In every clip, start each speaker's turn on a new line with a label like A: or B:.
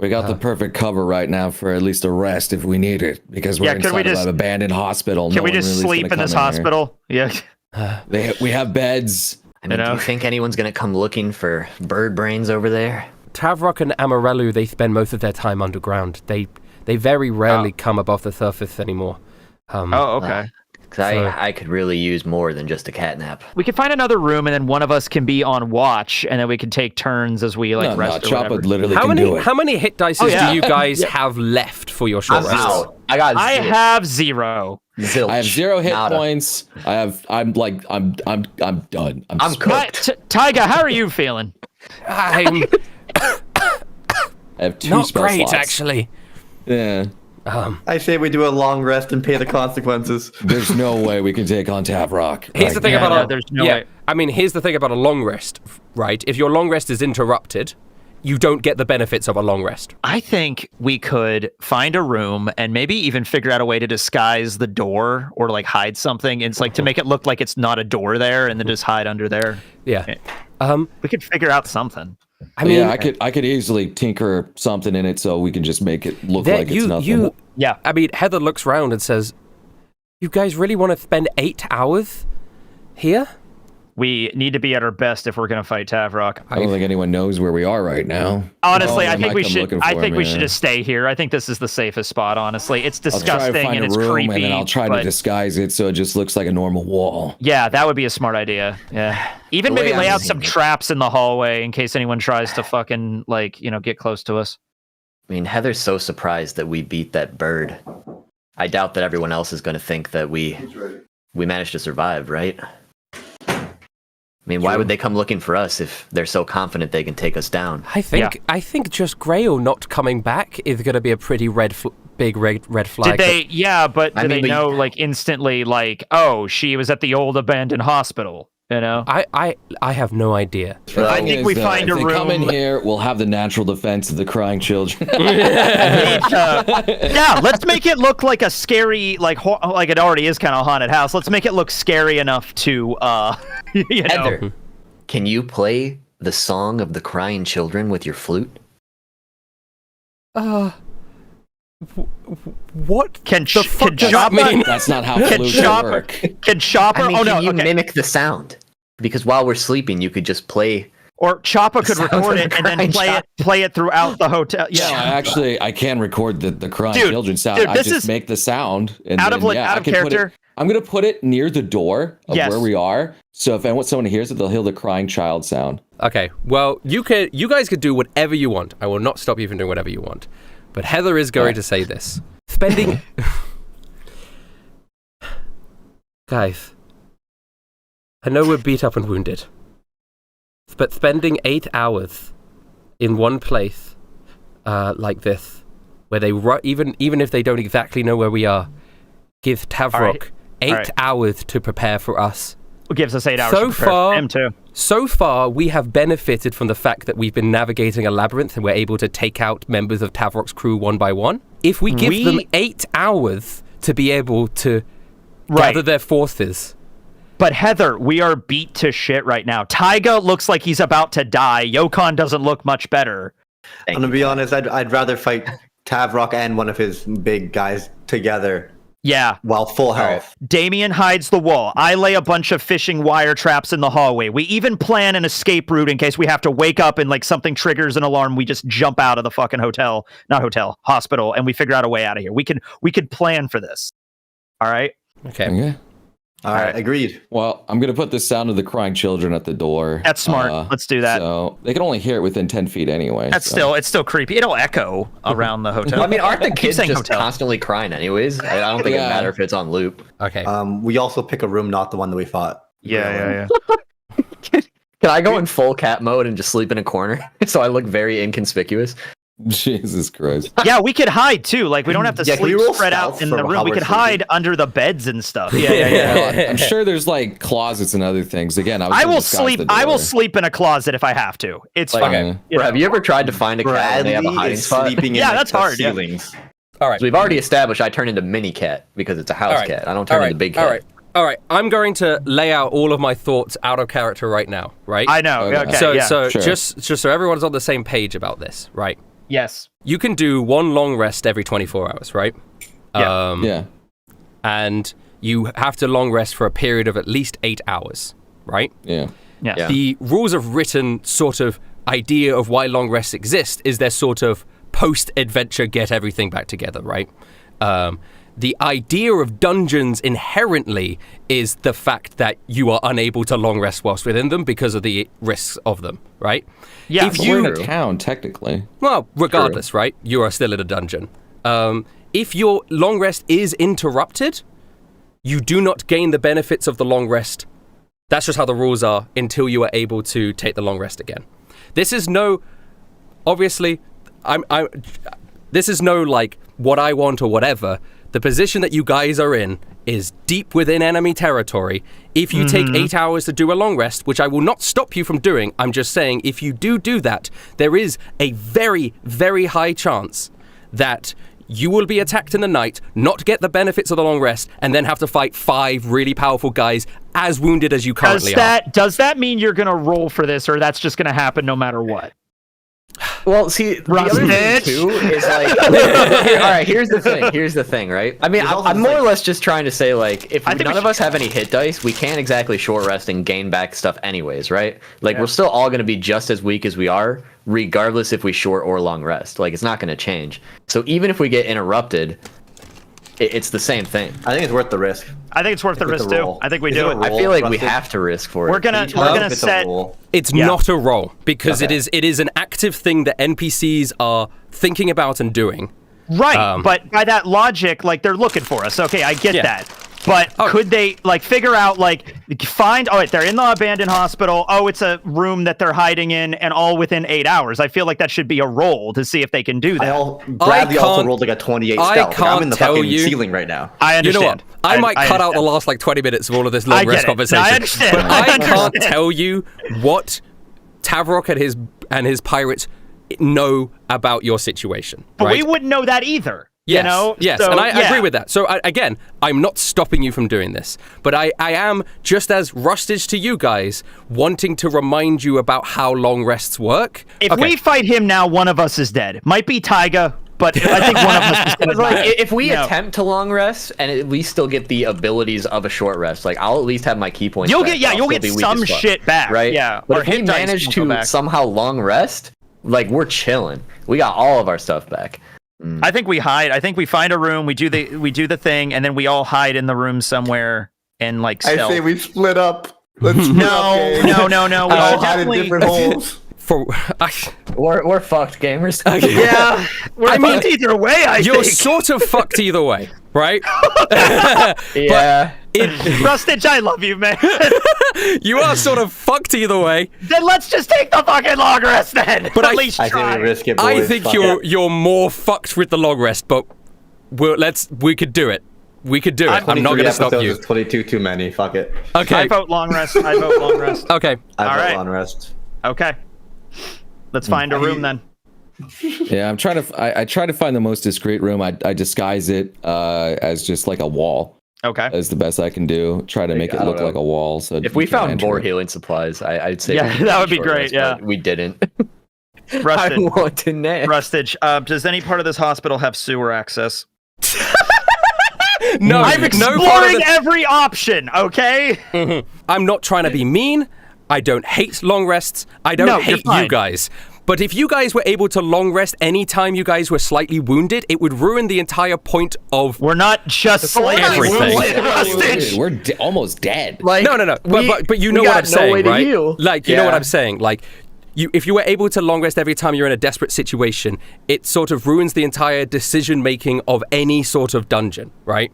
A: We got the perfect cover right now for at least a rest if we need it, because we're inside of an abandoned hospital.
B: Can we just sleep in this hospital? Yeah.
A: We have beds.
C: I mean, do you think anyone's going to come looking for bird brains over there?
D: Tavrock and Amarelu, they spend most of their time underground. They very rarely come above the surface anymore.
B: Okay.
C: Because I could really use more than just a catnap.
B: We could find another room, and then one of us can be on watch, and then we can take turns as we rest.
A: No, Chopper literally
D: do it. How many hit dice do you guys have left for your short rest?
B: I have 0.
C: Zilch.
A: I have 0 hit points. I'm done. I'm
B: cooked. Tyga, how are you feeling?
D: I
A: have 2
D: not
A: spell
D: great,
A: slots.
D: actually.
A: Yeah.
E: I say we do a long rest and pay the consequences.
A: There's no way we can take on Tavrock.
D: Here's the thing about
B: there's no way.
D: I mean, here's the thing about a long rest, right? If your long rest is interrupted, you don't get the benefits of a long rest.
B: I think we could find a room and maybe even figure out a way to disguise the door or like hide something. It's like to make it look like it's not a door there, and then just hide under there.
D: Yeah.
B: We could figure out something.
A: I mean, I could easily tinker something in it so we can just make it look like it's nothing.
D: I mean, Heather looks around and says, "You guys really want to spend 8 hours here?
B: We need to be at our best if we're going to fight Tavrock.
A: I don't think anyone knows where we are right now.
B: Honestly, I think we should. I think we should just stay here. I think this is the safest spot. Honestly, it's disgusting and it's creepy.
A: And then I'll try to disguise it so it just looks like a normal wall.
B: Yeah, that would be a smart idea. Yeah, even maybe lay out some traps in the hallway in case anyone tries to fucking get close to us.
C: I mean, Heather's so surprised that we beat that bird. I doubt that everyone else is going to think that we managed to survive, right? I mean, why would they come looking for us if they're so confident they can take us down?
D: I think just Grail not coming back is going to be a pretty big red flag.
B: Did they? Yeah, but do they know instantly? Oh, she was at the old abandoned hospital. You know,
D: I have no idea.
B: I think we find a room.
A: If they come in here, we'll have the natural defense of the crying children.
B: Yeah, let's make it look like a scary, like it already is kind of a haunted house. Let's make it look scary enough to,
C: Heather, can you play the song of the crying children with your flute?
D: What
B: can Chopper
A: mean? That's not how flutes work.
B: Can Chopper?
C: I mean, can you mimic the sound? Because while we're sleeping, you could just play.
B: Or Chopper could record it and then play it throughout the hotel. Yeah,
A: no, I can record the crying children sound. I just make the sound and
B: out of character.
A: I'm gonna put it near the door of where we are. So if someone hears it, they'll hear the crying child sound.
D: Okay. Well, you guys could do whatever you want. I will not stop you from doing whatever you want. But Heather is going to say this. Spending... Guys, I know we're beat up and wounded, but spending 8 hours in one place like this, where they even if they don't exactly know where we are, gives Tavrock 8 hours to prepare for us.
B: It gives us 8 hours to prepare for him too.
D: So far, we have benefited from the fact that we've been navigating a labyrinth and we're able to take out members of Tavrock's crew one by one. If we give them 8 hours to be able to gather their forces.
B: But Heather, we are beat to shit right now. Tyga looks like he's about to die. Yokan doesn't look much better.
E: I'm gonna be honest, I'd rather fight Tavrock and one of his big guys together.
B: Yeah.
E: While full health.
B: Damian hides the wall. I lay a bunch of fishing wire traps in the hallway. We even plan an escape route in case we have to wake up and something triggers an alarm. We just jump out of the fucking hospital, and we figure out a way out of here. We could plan for this. All right?
D: Okay.
E: All right, agreed.
A: Well, I'm going to put the sound of the crying children at the door.
B: That's smart. Let's do that.
A: So they can only hear it within 10 feet anyway.
B: It's still creepy. It'll echo around the hotel.
C: Well, I mean, aren't the kids just constantly crying anyways? I don't think it matters if it's on loop.
D: Okay.
E: We also pick a room, not the one that we fought.
B: Yeah.
C: Can I go in full cat mode and just sleep in a corner so I look very inconspicuous?
A: Jesus Christ.
B: Yeah, we could hide too. We don't have to sleep spread out in the room. We could hide under the beds and stuff. Yeah.
A: I'm sure there's closets and other things. Again,
B: I will sleep in a closet if I have to. It's fine.
C: Have you ever tried to find a cat and they have a hiding spot?
B: That's hard.
E: Ceilings.
D: All right.
C: So we've already established I turn into mini cat because it's a house cat. I don't turn into big cat.
D: All right. I'm going to lay out all of my thoughts out of character right now. Right.
B: I know. Okay.
D: So just so everyone's on the same page about this, right?
B: Yes.
D: You can do one long rest every 24 hours, right?
B: Yeah.
A: Yeah.
D: And you have to long rest for a period of at least 8 hours, right?
A: Yeah.
B: Yes.
C: Yeah.
D: The rules of written sort of idea of why long rests exist is they're sort of post-adventure get everything back together, right? The idea of dungeons inherently is the fact that you are unable to long rest whilst within them because of the risks of them, right?
B: Yeah,
D: If
B: but
A: We're in
D: you,
A: a town, technically.
D: well, regardless, right? You are still in a dungeon. If your long rest is interrupted, you do not gain the benefits of the long rest. That's just how the rules are until you are able to take the long rest again. This is no, obviously, this is no like what I want or whatever. The position that you guys are in is deep within enemy territory. If you take 8 hours to do a long rest, which I will not stop you from doing, I'm just saying if you do that, there is a very, very high chance that you will be attacked in the night, not get the benefits of the long rest, and then have to fight 5 really powerful guys as wounded as you currently are.
B: Does that mean you're going to roll for this, or that's just going to happen no matter what?
C: Well, see, the other thing too is like, all right. Here's the thing, right? I mean, I'm more or less just trying to say, like, if none of us have any hit dice, we can't exactly short rest and gain back stuff, anyways, right? Like, we're still all going to be just as weak as we are, regardless if we short or long rest. Like, it's not going to change. So even if we get interrupted, it's the same thing.
E: I think it's worth the risk.
B: I think it's worth the risk too. I think we do it.
C: I feel like we have to risk for it.
B: We're gonna set.
D: It's not a roll because it is an active thing that NPCs are thinking about and doing.
B: Right, but by that logic, like, they're looking for us. Okay, I get that. But could they, like, figure out, like, find, oh, they're in the abandoned hospital, oh, it's a room that they're hiding in, and all within 8 hours. I feel like that should be a roll to see if they can do that.
E: Bradley also rolled like a 28 stealth. Like, I'm in the fucking
D: you,
E: ceiling right now.
B: I understand.
D: You know what? I might cut out the last, like, 20 minutes of all of this long rest conversation.
B: I understand.
D: But I can't tell you what Tavrock and his pirates know about your situation.
B: But
D: right?
B: we wouldn't know that either.
D: Yes,
B: you know?
D: yes,
B: So,
D: and I agree with that. So again, I'm not stopping you from doing this, but I am, just as Rustage to you guys, wanting to remind you about how long rests work.
B: If we fight him now, one of us is dead. Might be Taiga, but I think one of us is going to die.
C: Like, if we attempt to long rest and at least still get the abilities of a short rest, like, I'll at least have my key points.
B: You'll
C: back,
B: get, you'll get some shit back,
C: right?
B: Yeah.
C: But
B: or
C: if we manage to somehow long rest, like, we're chilling. We got all of our stuff back.
B: I think we hide. I think we find a room. We do the thing, and then we all hide in the room somewhere and like stealth.
E: I say we split up. Let's split
B: no. We
E: all hide in different holes.
C: We're fucked, gamers.
B: Yeah, we're fucked either way.
D: You're sort of fucked either way, right?
C: Yeah.
B: Rustage, I love you, man.
D: You are sort of fucked either way.
B: Then let's just take the fucking long rest then.
D: But
B: at least try.
E: I think we risk it, boys.
D: I think you're more fucked with the long rest, but we could do it. We could do it. I'm not going to stop you.
E: 22 too many. Fuck it.
D: Okay.
B: I vote long rest. I vote long rest.
D: Okay.
E: I vote long rest.
B: Okay. Let's find a room then.
A: Yeah, I'm trying to. I try to find the most discreet room. I disguise it as just like a wall.
B: Okay.
A: As the best I can do. Try to make it look like a wall. So
C: if we found more healing supplies, I'd say
B: that would be great. Yeah,
C: we didn't.
B: Rustage.
C: I want to know.
B: Rustage. Does any part of this hospital have sewer access?
D: No,
B: I'm exploring every option. Okay.
D: I'm not trying to be mean. I don't hate long rests. I don't hate you guys. But if you guys were able to long rest anytime you guys were slightly wounded, it would ruin the entire point of.
B: We're not just
D: everything.
A: We're almost dead.
C: Like,
D: no. But you know what I'm saying, right? Like, you know what I'm saying. Like, if you were able to long rest every time you're in a desperate situation, it sort of ruins the entire decision making of any sort of dungeon, right?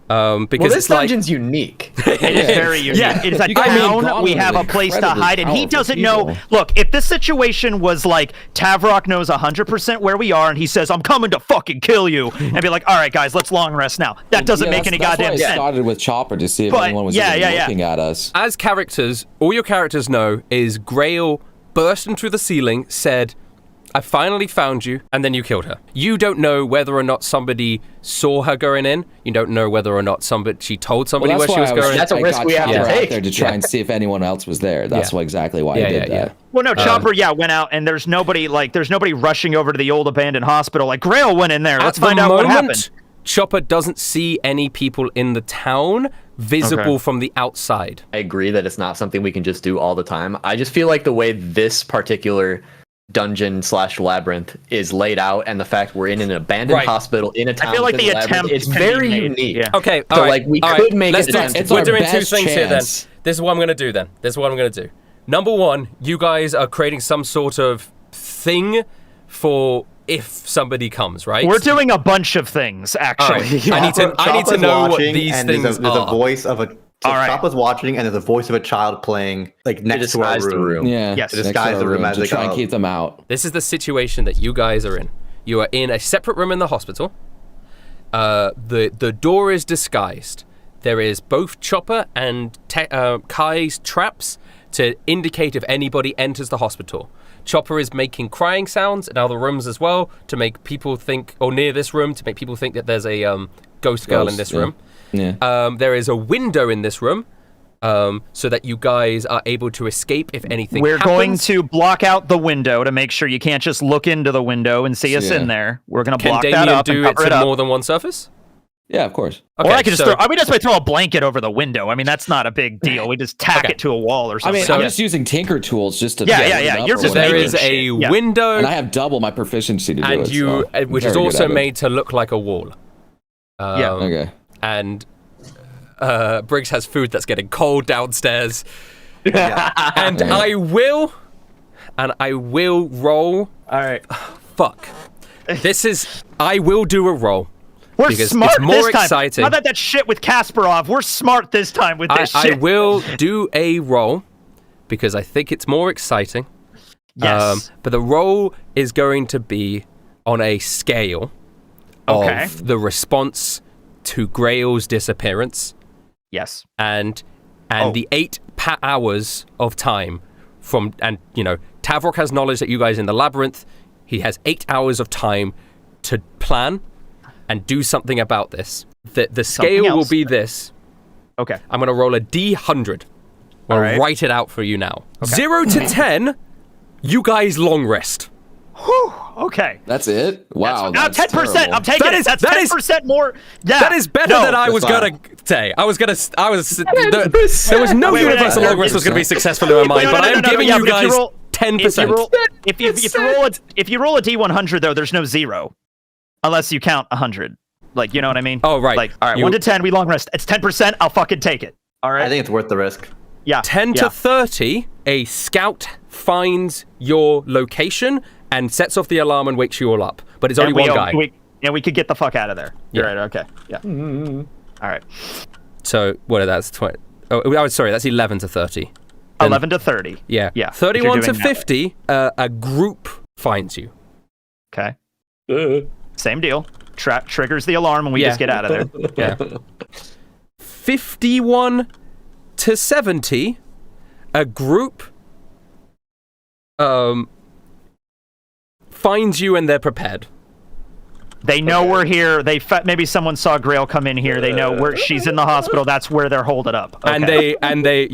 D: Because
C: this dungeon's unique.
B: It is very unique. Yeah, it's a town. We have a place to hide, and he doesn't know. Look, if this situation was like Tavrock knows 100% where we are, and he says, "I'm coming to fucking kill you," and be like, "All right, guys, let's long rest now." That doesn't make any goddamn sense.
A: I started with Chopper to see if anyone was even looking at us.
D: As characters, all your characters know is Grail burst into the ceiling, said, I finally found you, and then you killed her. You don't know whether or not somebody saw her going in. You don't know whether or not she told somebody where she was going.
C: That's a risk we have to take.
A: There to try and see if anyone else was there. That's exactly why I did that.
B: Well, no, Chopper, went out, and there's nobody rushing over to the old abandoned hospital. Like, Grail went in there. Let's find out what happened.
D: Chopper doesn't see any people in the town visible from the outside.
C: I agree that it's not something we can just do all the time. I just feel like the way this particular dungeon/labyrinth is laid out, and the fact we're in an abandoned hospital in a town,
B: I feel like the attempt
C: it's very unique.
B: Yeah.
D: Okay,
C: so like we could make it.
D: We're doing two things here. Then this is what I'm gonna do. Number one, you guys are creating some sort of thing for if somebody comes, right?
B: We're doing a bunch of things, actually.
D: Right. I need to know what these things
E: there's a voice of a. So Chopper's watching, and there's a voice of a child playing, like, next to our room.
A: Yeah.
B: Yes.
E: To disguise the room as
A: to try and keep them out.
D: This is the situation that you guys are in. You are in a separate room in the hospital. The door is disguised. There is both Chopper and Kai's traps to indicate if anybody enters the hospital. Chopper is making crying sounds in other rooms as well to make people think, or near this room, to make people think that there's a ghost girl in this room.
A: Yeah.
D: There is a window in this room, so that you guys are able to escape if anything happens.
B: We're going to block out the window to make sure you can't just look into the window and see us in there. We're going to block that up and cover it up.
D: More than one surface?
A: Yeah, of course.
B: Okay, or I could just throw a blanket over the window. I mean, that's not a big deal. We just tack it to a wall or something.
A: I mean, I'm just using tinker tools just to
B: You're just
D: there is a window,
A: and I have double my proficiency to do it.
D: Which is also made to look like a wall.
A: Okay.
D: And Briggs has food that's getting cold downstairs. And I will roll.
B: All right.
D: Fuck. I will do a roll.
B: We're smart
D: it's more
B: this time.
D: exciting.
B: Not that shit with Kasparov. We're smart this time with this shit.
D: I will do a roll because I think it's more exciting.
B: Yes.
D: But the roll is going to be on a scale of the response to Grail's disappearance.
B: Yes.
D: And the 8 hours of time from, and Tavrock has knowledge that you guys in the labyrinth. He has 8 hours of time to plan and do something about this. The scale will be this.
B: Okay.
D: I'm going to roll a D100. I'll write it out for you now.
B: Okay.
D: 0 to 10, you guys long rest.
B: Whew, okay.
A: That's it? Wow.
B: Now 10%.
A: Terrible.
B: I'm taking it. That's 10% more. Yeah.
D: That is better than I was going to say. There was no universal long rest was going to be successful in my mind, but I am giving you guys 10%.
B: If you roll a D100, though, there's no 0. Unless you count 100. Like, you know what I mean?
D: Oh, right.
B: Like, all right, 1 to 10, we long rest. It's 10%. I'll fucking take it. All right?
E: I think it's worth the risk.
B: Yeah.
D: 10 to 30, a scout finds your location and sets off the alarm and wakes you all up. But it's only one guy.
B: We could get the fuck out of there. You're right. Okay. Yeah. All right.
D: So, that's 20. Oh, sorry. That's 11 to 30.
B: 11 to 30.
D: Yeah.
B: Yeah.
D: 31 to 50, a group finds you.
B: Okay. Same deal. Triggers the alarm and we just get out of there.
D: Yeah. 51 to 70, a group finds you and they're prepared.
B: They know we're here. Maybe someone saw Grail come in here. They know she's in the hospital. That's where they're holding up. Okay.
D: And they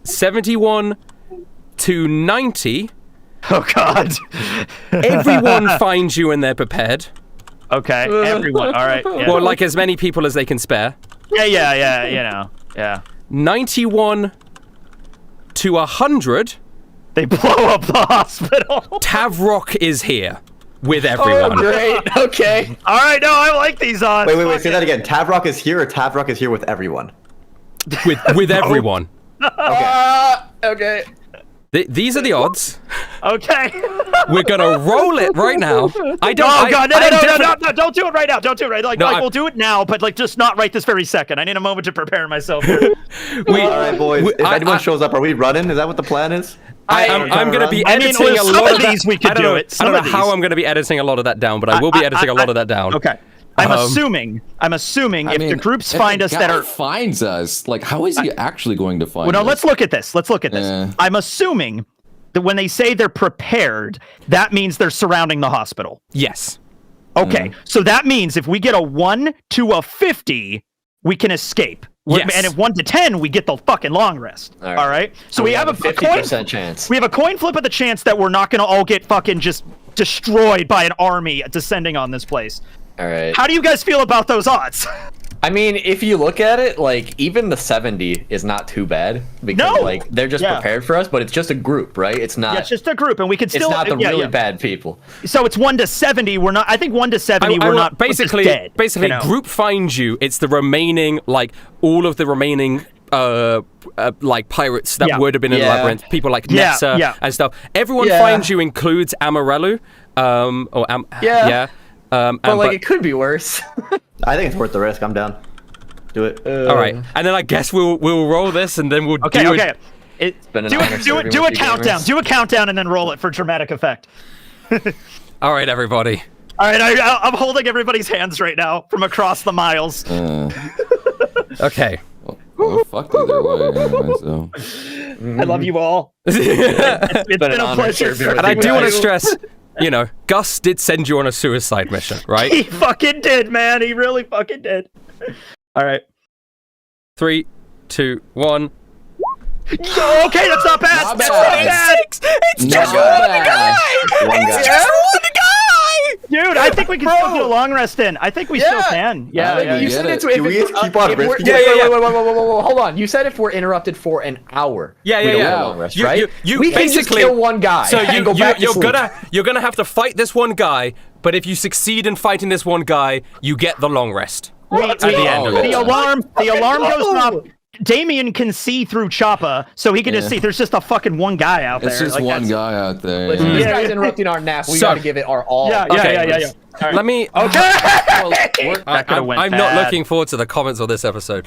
D: 71 to 90.
B: Oh God!
D: Everyone finds you and they're prepared.
B: Okay, everyone. All right. Yeah.
D: Well, like as many people as they can spare.
B: Yeah.
D: 91 to 100.
B: They blow up the hospital.
D: Tavrock is here with everyone.
C: Oh, great. Okay.
B: All right. No, I like these odds.
E: Wait. Say that again. Tavrock is here, or Tavrock is here with everyone?
D: With everyone.
C: Okay.
D: These are the odds.
B: Okay.
D: We're gonna roll it right now.
B: No, don't do it right now. Don't do it right. We'll do it now, but just not right this very second. I need a moment to prepare myself.
E: All right, boys. If anyone shows up, are we running? Is that what the plan is?
D: I'm going to be editing a lot of
B: these. We could do it.
D: I don't know how I'm going to be editing a lot of that down, but I will be editing a lot of that down.
B: Okay. I'm assuming if the groups find us that are
A: finds us, like how is he actually going to find us?
B: Well, no, let's look at this. I'm assuming when they say they're prepared, that means they're surrounding the hospital.
D: Yes.
B: Okay, so that means if we get a 1 to a 50, we can escape.
D: Yes.
B: And if 1 to 10, we get the fucking long rest. All right. So we have a
C: 50% chance.
B: We have a coin flip of the chance that we're not going to all get fucking just destroyed by an army descending on this place.
C: All right.
B: How do you guys feel about those odds?
C: I mean, if you look at it, like, even the 70 is not too bad. Because, like, they're just prepared for us, but it's just a group, right? It's not...
B: Yeah, it's just a group, and we can still...
C: It's not the really bad people.
B: So it's 1 to 70, we're not... I think 1 to 70, we're not...
D: Basically,
B: dead,
D: group finds you, it's the remaining, like, all of the remaining... like pirates that would have been in the labyrinth, people like Nessa and stuff. Everyone finds you includes Amarellu,
C: but like it could be worse.
E: I think it's worth the risk. I'm down. Do it.
D: All right, and then I guess we'll roll this, and then we'll do
B: a countdown. Do a countdown, and then roll it for dramatic effect.
D: All right, everybody.
B: All right, I'm holding everybody's hands right now from across the miles.
D: Okay.
A: Well, fucked either way, anyway, so.
B: I love you all. It's been a pleasure.
D: And I do want to stress, you know, Gus did send you on a suicide mission, right?
B: He fucking did, man. He really fucking did. All right.
D: 3, 2, 1.
B: Okay, that's not bad.
A: Not
B: That's
A: bad.
B: not bad.
E: It's just one guy.
B: It's just one guy. Dude, I think we can still get a long rest in. I think we still can. Yeah.
C: You said it's
E: Do we keep on risking it?
C: Wait, hold on. You said if we're interrupted for an hour. We don't get a long rest, right? We can just kill one guy.
D: So
C: and go back to sleep.
D: you're gonna have to fight this one guy, but if you succeed in fighting this one guy, you get the long rest.
B: At the end of it. The alarm goes off. Damian can see through Choppa, so he can just see. There's just a fucking one guy out there.
A: It's just one guy out there.
C: Listen, this guy's interrupting our nap. We gotta give it our all.
B: Yeah. Right.
D: Let me.
B: Okay.
D: I'm not looking forward to the comments on this episode.